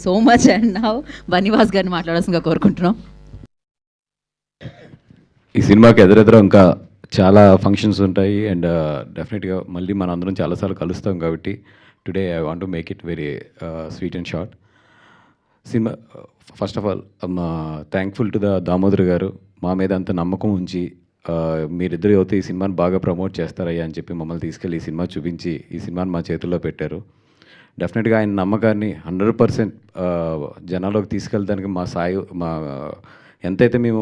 So much. And now Bunny Vas గారిని మాట్లాడాల్సిందిగా కోరుకుంటున్నాం. ఈ సినిమాకి ఎదురెదురు ఇంకా చాలా ఫంక్షన్స్ ఉంటాయి అండ్ డెఫినెట్గా మళ్ళీ మన అందరం చాలాసార్లు కలుస్తాం కాబట్టి today I want to make it very sweet and short. Cinema first of all thankful to the Damodar గారు మా మీద అంత నమ్మకం ఉంచి మీరిద్దరు అయితే ఈ సినిమాని బాగా ప్రమోట్ చేస్తారయ్యా అని చెప్పి మమ్మల్ని తీసుకెళ్ళి ఈ సినిమా చూపించి ఈ సినిమాని మా చేతుల్లో పెట్టారు. డెఫినెట్గా ఆయన నమ్మకాన్ని 100% జనాల్లోకి తీసుకెళ్ళడానికి మా ఎంతైతే మేము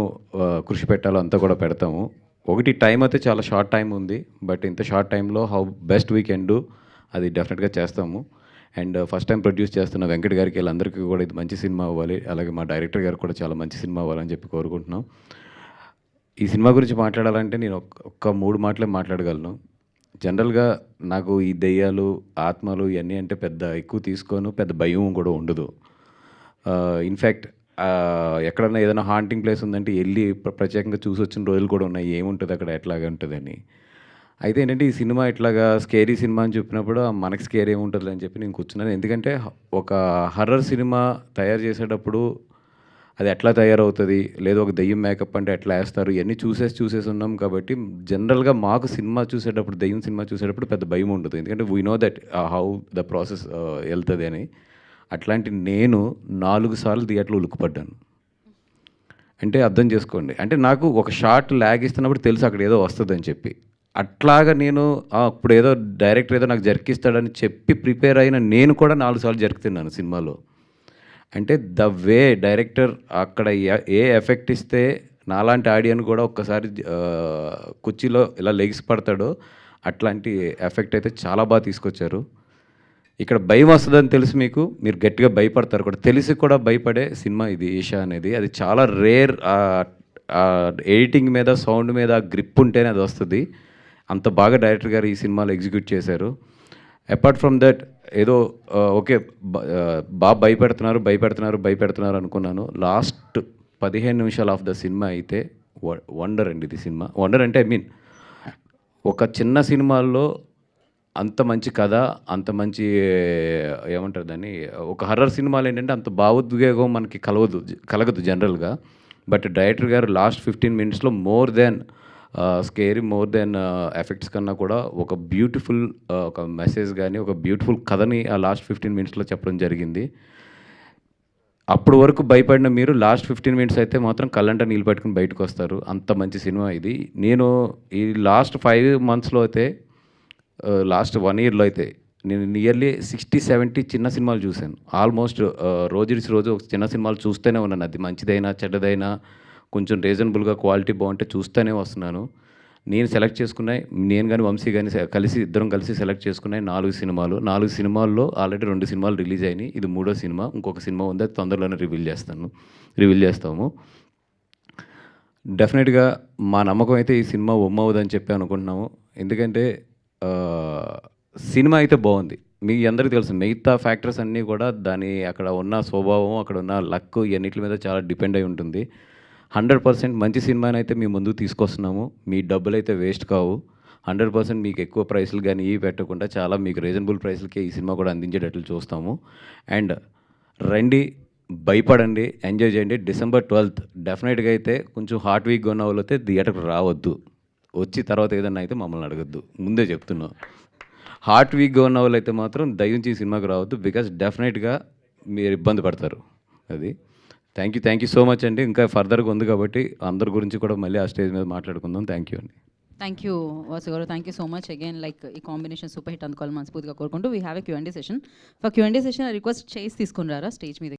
కృషి పెట్టాలో అంతా కూడా పెడతాము. ఒకటి టైం అయితే చాలా షార్ట్ టైం ఉంది, బట్ ఇంత షార్ట్ టైంలో how best we can do అది డెఫినెట్గా చేస్తాము. అండ్ ఫస్ట్ టైం ప్రొడ్యూస్ చేస్తున్న వెంకట్ గారికి వీళ్ళందరికీ కూడా ఇది మంచి సినిమా అవ్వాలి, అలాగే మా డైరెక్టర్ గారు కూడా చాలా మంచి సినిమా అవ్వాలని చెప్పి కోరుకుంటున్నాం. ఈ సినిమా గురించి మాట్లాడాలంటే నేను ఒక్క 3 మాటలే మాట్లాడగలను. జనరల్గా నాకు ఈ దెయ్యాలు ఆత్మలు ఇవన్నీ అంటే పెద్ద ఎక్కువ తీసుకోను, పెద్ద భయం కూడా ఉండదు. ఇన్ఫ్యాక్ట్ ఎక్కడన్నా ఏదైనా హాంటింగ్ ప్లేస్ ఉందంటే వెళ్ళి ప్రత్యేకంగా చూసి వచ్చిన రోజులు కూడా ఉన్నాయి, ఏముంటుంది అక్కడ ఎట్లాగా ఉంటుందని. అయితే ఏంటంటే ఈ సినిమా ఇట్లాగా స్కేరీ సినిమా అని చెప్పినప్పుడు మనకి స్కేర్ ఏముంటుంది అని చెప్పి నేను కూర్చున్నాను. ఎందుకంటే ఒక హర్రర్ సినిమా తయారు చేసేటప్పుడు అది ఎట్లా తయారవుతుంది, లేదా ఒక దెయ్యం మేకప్ అంటే ఎట్లా వేస్తారు, ఇవన్నీ చూసేసి ఉన్నాం కాబట్టి జనరల్గా మాకు సినిమా చూసేటప్పుడు దెయ్యం సినిమా చూసేటప్పుడు పెద్ద భయం ఉండదు. ఎందుకంటే we know that how the process వెళ్తుంది అని. అట్లాంటి నేను 4 సార్లు థియేటర్లో ఉలుక్కుపడ్డాను. అంటే అర్థం చేసుకోండి, అంటే నాకు ఒక షార్ట్ ల్యాగ్ ఇస్తున్నప్పుడు తెలుసు అక్కడ ఏదో వస్తుందని చెప్పి. అట్లాగా నేను ఇప్పుడు ఏదో డైరెక్టర్ ఏదో నాకు జరికిస్తాడని చెప్పి ప్రిపేర్ అయిన నేను కూడా 4 సార్లు జరుకుతున్నాను సినిమాలో. అంటే ద వే డైరెక్టర్ అక్కడ ఏ ఎఫెక్ట్ ఇస్తే నాలాంటి ఆడియన్ కూడా ఒక్కసారి కుర్చీలో ఇలా లెగిసి పడతాడో అట్లాంటి ఎఫెక్ట్ అయితే చాలా బాగా తీసుకొచ్చారు. ఇక్కడ భయం వస్తుందని తెలుసు మీరు గట్టిగా భయపడతారు కూడా, తెలిసి కూడా భయపడే సినిమా ఇది ఈషా అనేది. అది చాలా రేర్. ఎడిటింగ్ మీద సౌండ్ మీద గ్రిప్ ఉంటేనే అది వస్తుంది. అంత బాగా డైరెక్టర్ గారు ఈ సినిమాలో ఎగ్జిక్యూట్ చేశారు. అపార్ట్ ఫ్రమ్ దట్ ఏదో ఓకే బాగా భయపెడుతున్నారు అనుకున్నాను. లాస్ట్ 15 నిమిషాలు ఆఫ్ ద సినిమా అయితే వండర్ అండి. ఇది సినిమా వండర్ అంటే ఐ మీన్ ఒక చిన్న సినిమాల్లో అంత మంచి కథ, అంత మంచి ఏమంటారు దాన్ని, ఒక హర్రర్ సినిమాలు ఏంటంటే అంత భావోద్వేగం మనకి కలగదు జనరల్గా. బట్ డైరెక్టర్ గారు లాస్ట్ 15 మినిట్స్లో more than scary, more than effects కన్నా కూడా ఒక బ్యూటిఫుల్ ఒక మెసేజ్ కానీ ఒక బ్యూటిఫుల్ కథని ఆ లాస్ట్ 15 మినిట్స్లో చెప్పడం జరిగింది. అప్పుడు వరకు భయపడిన మీరు లాస్ట్ 15 మినిట్స్ అయితే మాత్రం కళ్ళంట నీళ్ళు పెట్టుకుని బయటకు వస్తారు. అంత మంచి సినిమా ఇది. నేను ఈ లాస్ట్ 5 మంత్స్లో అయితే లాస్ట్ 1 ఇయర్లో అయితే నేను నియర్లీ 60-70 చిన్న సినిమాలు చూశాను. ఆల్మోస్ట్ రోజు ఒక చిన్న సినిమాలు చూస్తూనే ఉన్నాను. అది మంచిదైనా చెడ్డదైనా కొంచెం రీజనబుల్గా క్వాలిటీ బాగుంటే చూస్తూనే వస్తున్నాను. నేను సెలెక్ట్ చేసుకున్నాయి, నేను కానీ వంశీ కానీ ఇద్దరం కలిసి సెలెక్ట్ చేసుకున్నాయి 4 సినిమాలు. 4 సినిమాల్లో ఆల్రెడీ 2 సినిమాలు రిలీజ్ అయినాయి. ఇది 3వ సినిమా. ఇంకొక సినిమా ఉంది, అది తొందరలోనే రివీల్ చేస్తాము. డెఫినెట్గా మా నమ్మకం అయితే ఈ సినిమా ఒమ్మవుదని చెప్పి అనుకుంటున్నాము. ఎందుకంటే సినిమా అయితే బాగుంది. మీ అందరికీ తెలుసు మిగతా ఫ్యాక్టర్స్ అన్నీ కూడా దాని అక్కడ ఉన్న స్వభావం, అక్కడ ఉన్న లక్ ఇవన్నిటి మీద చాలా డిపెండ్ అయి ఉంటుంది. 100% మంచి సినిమాని అయితే మీ ముందుకు తీసుకొస్తున్నాము. మీ డబ్బులు అయితే వేస్ట్ కావు. 100% మీకు ఎక్కువ ప్రైస్లు కానీ ఇవి పెట్టకుండా చాలా మీకు రీజనబుల్ ప్రైస్లకే ఈ సినిమా కూడా అందించేటట్లు చూస్తాము. అండ్ రండి, భయపడండి, ఎంజాయ్ చేయండి. December 12th డెఫినెట్గా అయితే కొంచెం హార్ట్ వీక్గా ఉన్న వాళ్ళు అయితే థియేటర్కి రావద్దు. వచ్చి తర్వాత ఏదన్నా అయితే మమ్మల్ని అడగద్దు, ముందే చెప్తున్నాం. హార్ట్ వీక్గా ఉన్న వాళ్ళు అయితే మాత్రం దయించి ఈ సినిమాకి రావద్దు, బికాజ్ డెఫినెట్గా మీరు ఇబ్బంది పడతారు. అది థ్యాంక్ యూ సో మచ్ అండి. ఇంకా ఫర్దర్గా ఉంది కాబట్టి అందరి గురించి కూడా మళ్ళీ ఆ స్టేజ్ మీద మాట్లాడుకుందాం. థ్యాంక్ యూ అండి. థ్యాంక్ యూ వాసు గారు. Thank you so much again. Like ఈ కాంబినేషన్ సూపర్ హిట్ అందుకోవాలి మనస్ఫూర్తిగా కోరుకుంటూ we have a Q&A session. For Q&A session request చేసి తీసుకుని రారా స్టేజ్ మీద.